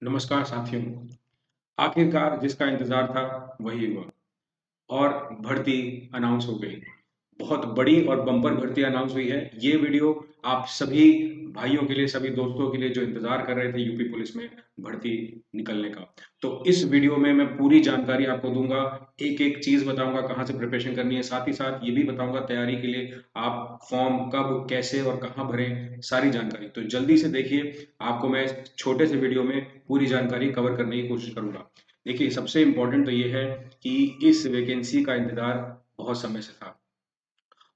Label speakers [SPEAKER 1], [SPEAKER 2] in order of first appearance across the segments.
[SPEAKER 1] नमस्कार साथियों। आखिरकार जिसका इंतजार था वही हुआ और भर्ती अनाउंस हो गई। बहुत बड़ी और बम्पर भर्ती अनाउंस हुई है। ये वीडियो आप सभी भाइयों के लिए, सभी दोस्तों के लिए जो इंतजार कर रहे थे यूपी पुलिस में भर्ती निकलने का। तो इस वीडियो में मैं पूरी जानकारी आपको दूंगा, एक एक चीज बताऊंगा कहाँ से प्रिपरेशन करनी है, साथ ही साथ ये भी बताऊंगा तैयारी के लिए आप फॉर्म कब, कैसे और कहाँ भरें, सारी जानकारी। तो जल्दी से देखिए, आपको मैं छोटे से वीडियो में पूरी जानकारी कवर करने की कोशिश करूंगा। देखिए, सबसे इंपॉर्टेंट तो ये है कि इस वैकेंसी का इंतजार बहुत समय से था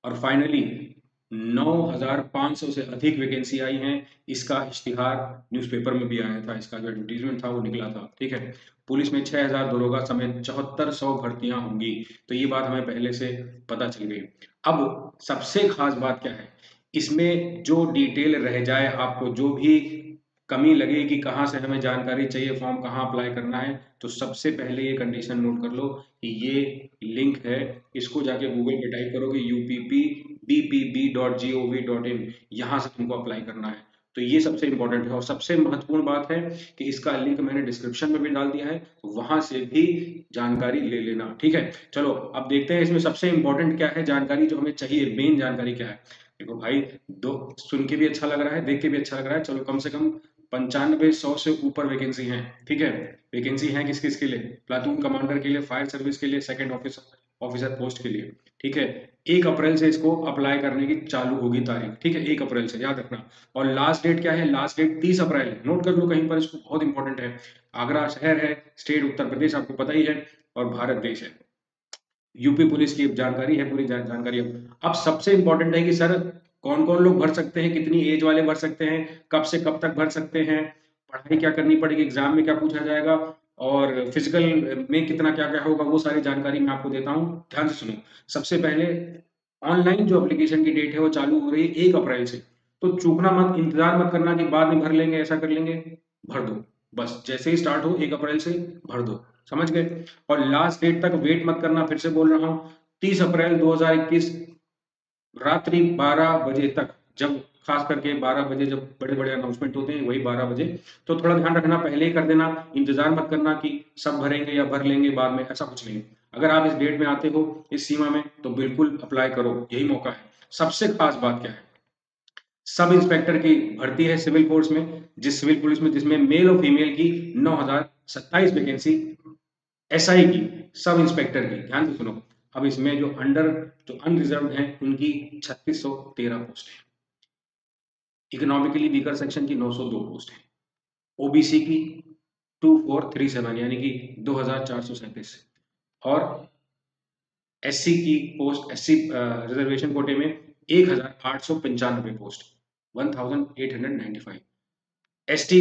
[SPEAKER 1] और फाइनली 9,500 से अधिक वैकेंसी आई हैं। इसका इश्तिहार न्यूज़पेपर में भी आया था, इसका जो एडवर्टीजमेंट था वो निकला था। ठीक है, पुलिस में 6,000 दरोगा समेत 7400 भर्तियां होंगी, तो ये बात हमें पहले से पता चल गई। अब सबसे खास बात क्या है, इसमें जो डिटेल रह जाए, आपको जो भी कमी लगे कि कहाँ से हमें जानकारी चाहिए, फॉर्म कहाँ अप्लाई करना है, तो सबसे पहले ये कंडीशन नोट कर लो कि ये लिंक है, इसको जाके गूगल पे टाइप करोगे uppbpb.gov.in, यहाँ से तुमको अप्लाई करना है। तो ये सबसे इंपॉर्टेंट है और सबसे महत्वपूर्ण बात है कि इसका लिंक मैंने डिस्क्रिप्शन में भी डाल दिया है, तो वहां से भी जानकारी ले लेना। ठीक है, चलो अब देखते हैं इसमें सबसे इंपॉर्टेंट क्या है, जानकारी जो हमें चाहिए, मेन जानकारी क्या है। देखो भाई, दो सुन के भी अच्छा लग रहा है, देख के भी अच्छा लग रहा है। चलो, कम से कम 95-100 से ऊपर वैकेंसी हैं। ठीक है, वैकेंसी है किस किस के लिए? प्लाटून कमांडर के लिए, फायर सर्विस के लिए, सेकंड ऑफिसर ऑफिसर पोस्ट के लिए। ठीक है, 1 अप्रैल से इसको अप्लाई करने की चालू होगी तारीख। ठीक है, 1 अप्रैल से, याद रखना। और लास्ट डेट क्या है? लास्ट डेट 30 अप्रैल है, नोट कर लो कहीं पर, इसको बहुत इंपॉर्टेंट है। आगरा शहर है, स्टेट उत्तर प्रदेश आपको पता ही है, और भारत देश है। यूपी पुलिस की जानकारी है, पूरी जानकारी। अब सबसे इंपॉर्टेंट है कि सर कौन कौन लोग भर सकते हैं, कितनी एज वाले भर सकते हैं, कब से कब तक भर सकते हैं, पढ़ाई क्या करनी पड़ेगी, एग्जाम में क्या पूछा जाएगा, और फिजिकल में कितना क्या क्या होगा, वो सारी जानकारी मैं आपको देता हूँ। ध्यान से सुनो। सबसे पहले, ऑनलाइन जो एप्लीकेशन की डेट है वो चालू हो रही है 1 अप्रैल से। तो चूकना मत, इंतजार मत करना कि बाद में भर लेंगे, ऐसा कर लेंगे। भर दो, बस जैसे ही स्टार्ट हो 1 अप्रैल से भर दो। समझ गए? और लास्ट डेट तक वेट मत करना, फिर से बोल रहा हूँ, 30 अप्रैल 2021 रात्रि 12 बजे तक। जब खास करके 12 बजे जब बड़े बड़े अनाउंसमेंट होते हैं, वही 12 बजे। तो थोड़ा ध्यान रखना, पहले ही कर देना, इंतजार मत करना कि सब भरेंगे या भर लेंगे बाद में, ऐसा कुछ नहीं। अगर आप इस डेट में आते हो, इस सीमा में, तो बिल्कुल अप्लाई करो, यही मौका है। सबसे खास बात क्या है, सब इंस्पेक्टर की भर्ती है सिविल फोर्स में, जिस सिविल पुलिस में, जिसमें मेल और फीमेल की 9,027 वैकेंसी। एसआई की, सब इंस्पेक्टर की, ध्यान से सुनो। अब इसमें जो अनरिजर्व हैं उनकी 3613 पोस्ट है। इकोनॉमिकली वीकर सेक्शन की 902 पोस्ट है। ओबीसी की 2437 यानी कि 2437। और एससी की पोस्ट, एससी रिजर्वेशन कोटे में 1895 पोस्ट, 1895। एसटी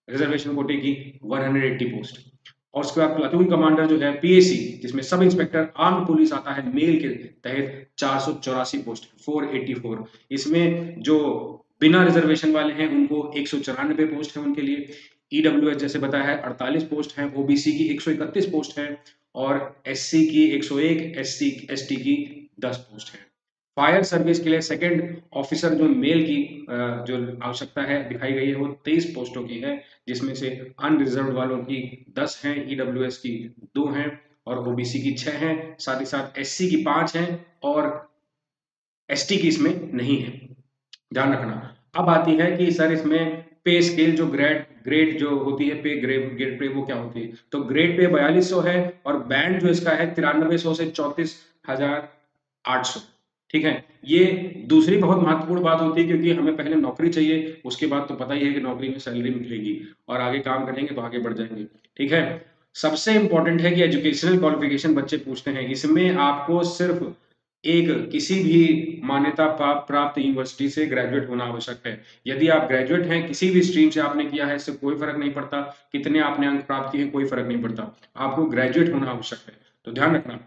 [SPEAKER 1] रिजर्वेशन कोटे की 180 पोस्ट। और उसके बाद प्लाटून कमांडर जो है, पीएसी, जिसमें सब इंस्पेक्टर आर्म पुलिस आता है, मेल के तहत 484 पोस्ट, 484। इसमें जो बिना रिजर्वेशन वाले हैं उनको 194 पोस्ट है उनके लिए। ईडब्ल्यूएस जैसे बताया है 48 पोस्ट है, ओबीसी की 131 पोस्ट है, और एससी की 101, एसटी की 10 पोस्ट है। फायर सर्विस के लिए सेकंड ऑफिसर जो मेल की जो आवश्यकता है दिखाई गई है, वो 23 पोस्टों की है, जिसमें से अनरिजर्व वालों की 10 हैं, ईडब्ल्यूएस की 2 हैं, और ओबीसी की 6 हैं। साथ ही साथ एससी की 5 हैं, और एसटी की इसमें नहीं है, ध्यान रखना। अब आती है कि सर इसमें पे स्केल, जो ग्रेड ग्रेड जो होती है, पे ग्रेड ग्रेड पे वो क्या होती है? तो ग्रेड पे 4200 है, और बैंड जो इसका है 9300 से 34,800। ठीक है, ये दूसरी बहुत महत्वपूर्ण बात होती है, क्योंकि हमें पहले नौकरी चाहिए, उसके बाद तो पता ही है कि नौकरी में सैलरी मिलेगी, और आगे काम करेंगे तो आगे बढ़ जाएंगे। ठीक है, सबसे इंपॉर्टेंट है कि एजुकेशनल क्वालिफिकेशन बच्चे पूछते हैं। इसमें आपको सिर्फ एक किसी भी मान्यता प्राप्त यूनिवर्सिटी से ग्रेजुएट होना आवश्यक है। यदि आप ग्रेजुएट हैं, किसी भी स्ट्रीम से आपने किया है, इससे कोई फर्क नहीं पड़ता, कितने आपने अंक प्राप्त किए, कोई फर्क नहीं पड़ता, आपको ग्रेजुएट होना आवश्यक है। तो ध्यान रखना।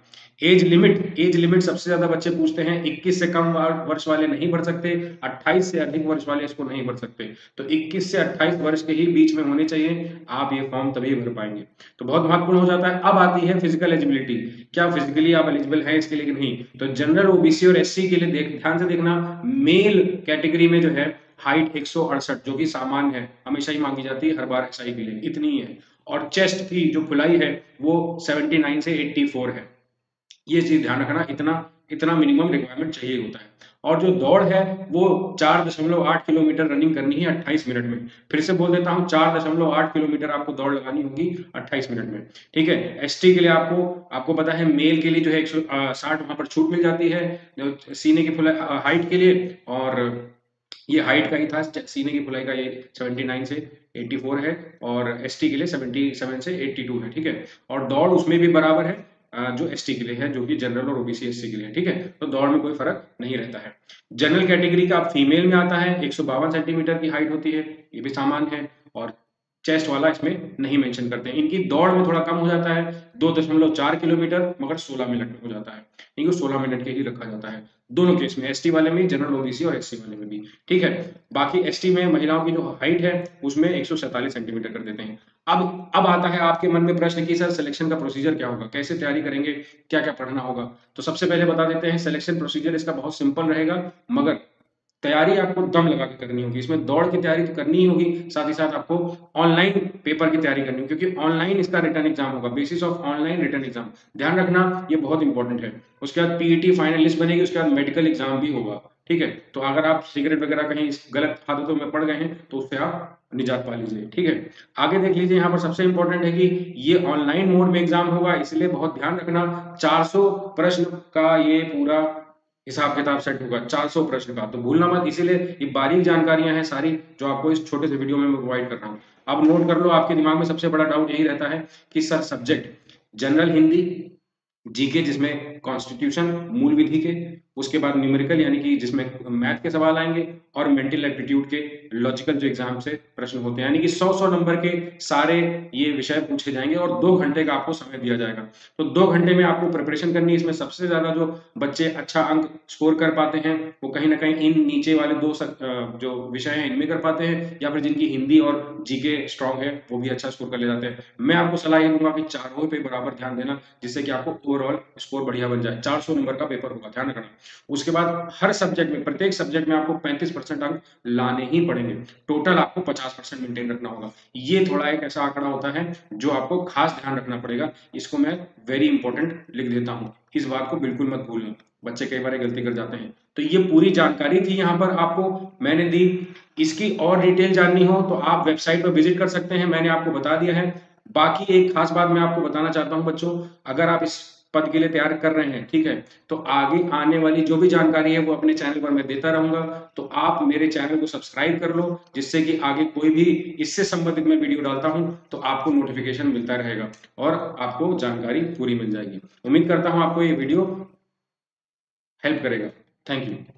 [SPEAKER 1] एज लिमिट सबसे ज्यादा बच्चे पूछते हैं, 21 से कम वर्ष वाले नहीं भर सकते, 28 से अधिक वर्ष वाले इसको नहीं भर सकते। तो 21 से 28 वर्ष के ही बीच में होने चाहिए, आप ये फॉर्म तभी भर पाएंगे। तो बहुत महत्वपूर्ण हो जाता है। अब आती है फिजिकल एलिजिबिलिटी, क्या फिजिकली आप एलिजिबल हैं इसके लिए कि नहीं? तो जनरल, ओबीसी और एससी के लिए ध्यान से देखना, मेल कैटेगरी में जो है हाइट 168 जो कि सामान्य है, हमेशा ही मांगी जाती है हर बार एसआई के लिए, इतनी ही है। और चेस्ट की जो खुलाई है वो 79 से 84 है। ये चीज ध्यान रखना, इतना इतना मिनिमम रिक्वायरमेंट चाहिए होता है। और जो दौड़ है वो 4.8 किलोमीटर रनिंग करनी है 28 मिनट में। फिर से बोल देता हूँ, 4.8 किलोमीटर आपको दौड़ लगानी होगी 28 मिनट में। ठीक है। एसटी के लिए आपको आपको पता है मेल के लिए जो है 160 वहां पर छूट मिल जाती है सीने की फुल हाइट के लिए। और ये हाइट का ही था, सीने की खुलाई का ये 79 से 84 है, और एसटी के लिए 77 से 82 है। ठीक है। और दौड़ उसमें भी बराबर है जो एसटी के लिए है, जो कि जनरल और ओबीसी एससी के लिए है। ठीक है। तो दौड़ में कोई फर्क नहीं रहता है। जनरल कैटेगरी का फीमेल में आता है, 152 सेंटीमीटर की हाइट होती है, ये भी सामान्य है। और चेस्ट वाला इसमें नहीं मेंशन करते हैं। इनकी दौड़ में थोड़ा कम हो जाता है, 2.4 किलोमीटर, मगर 16 मिनट में हो जाता है। इनको 16 मिनट के ही रखा जाता है दोनों केस में, एसटी वाले में, जनरल ओबीसी और एससी वाले में भी। ठीक है। बाकी एसटी में महिलाओं की जो हाइट है उसमें 147 सेंटीमीटर कर देते हैं। अब आता है आपके मन में प्रश्न कि सर सिलेक्शन का प्रोसीजर क्या होगा, कैसे तैयारी करेंगे, क्या क्या पढ़ना होगा। तो सबसे पहले बता देते हैं, सिलेक्शन प्रोसीजर इसका बहुत सिंपल रहेगा, मगर तैयारी आपको दम लगा के करनी होगी। इसमें दौड़ की तैयारी तो करनी ही होगी, साथ ही साथ आपको ऑनलाइन पेपर की तैयारी करनी होगी, क्योंकि ऑनलाइन इसका रिटर्न एग्जाम होगा, basis of online return exam. ध्यान रखना, ये बहुत इंपॉर्टेंट है। उसके बाद पीईटी फाइनल लिस्ट बनेगी, उसके बाद मेडिकल एग्जाम भी होगा। ठीक है। तो अगर आप सिगरेट वगैरह कहीं गलत आदतों में पड़ गए हैं तो उससे आप निजात पा लीजिए। ठीक है। आगे देख लीजिए, यहाँ पर सबसे इंपॉर्टेंट है कि ये ऑनलाइन मोड में एग्जाम होगा, इसलिए बहुत ध्यान रखना। 400 प्रश्न का ये पूरा हिसाब किताब सेट होगा, 400 प्रश्न का, तो भूलना मत। इसीलिए ये बारीक जानकारियां हैं सारी जो आपको इस छोटे से वीडियो में मैं प्रोवाइड कर रहा हूँ। अब नोट कर लो, आपके दिमाग में सबसे बड़ा डाउट यही रहता है कि sir subject general Hindi, GK जिसमें कॉन्स्टिट्यूशन मूल विधि के, उसके बाद न्यूमेरिकल यानी कि जिसमें मैथ के सवाल आएंगे, और मेंटल एप्टीट्यूड के लॉजिकल जो एग्जाम से प्रश्न होते हैं, यानी कि 100 नंबर के सारे ये विषय पूछे जाएंगे और 2 घंटे का आपको समय दिया जाएगा। तो 2 घंटे में आपको प्रिपरेशन करनी है। इसमें सबसे ज्यादा जो बच्चे अच्छा अंक स्कोर कर पाते हैं वो कहीं ना कहीं इन नीचे वाले जो विषय हैं इनमें कर पाते हैं, या फिर जिनकी हिंदी और जीके स्ट्रांग है वो भी अच्छा स्कोर कर ले जाते हैं। मैं आपको सलाह ये दूंगा कि चारों पे बराबर ध्यान देना, जिससे कि आपको ओवरऑल स्कोर बढ़िया बन जाए। 400 नंबर का पेपर होगा, ध्यान रखना। उसके बाद हर सब्जेक्ट में, प्रत्येक सब्जेक्ट में आपको 35% अंक लाने ही पड़ेंगे। टोटल आपको 50% मेंटेन रखना होगा। ये थोड़ा एक ऐसा आंकड़ा होता है जो आपको खास ध्यान रखना पड़ेगा। इसको मैं वेरी इंपॉर्टेंट लिख देता हूं, इस बात को बिल्कुल मत भूलना, बच्चे कई बार गलती कर जाते हैं। तो ये पूरी जानकारी थी यहाँ पर आपको मैंने दी। इसकी और डिटेल जाननी हो तो आप वेबसाइट पर विजिट कर सकते हैं, मैंने आपको बता दिया है। बाकी एक खास बात मैं आपको बताना चाहता हूं बच्चों, अगर आप इस पद के लिए तैयार कर रहे हैं, ठीक है, तो आगे आने वाली जो भी जानकारी है वो अपने चैनल पर मैं देता रहूंगा। तो आप मेरे चैनल को सब्सक्राइब कर लो, जिससे कि आगे कोई भी इससे संबंधित मैं वीडियो डालता हूं तो आपको नोटिफिकेशन मिलता रहेगा और आपको जानकारी पूरी मिल जाएगी। उम्मीद करता हूं आपको ये वीडियो हेल्प करेगा। Thank you.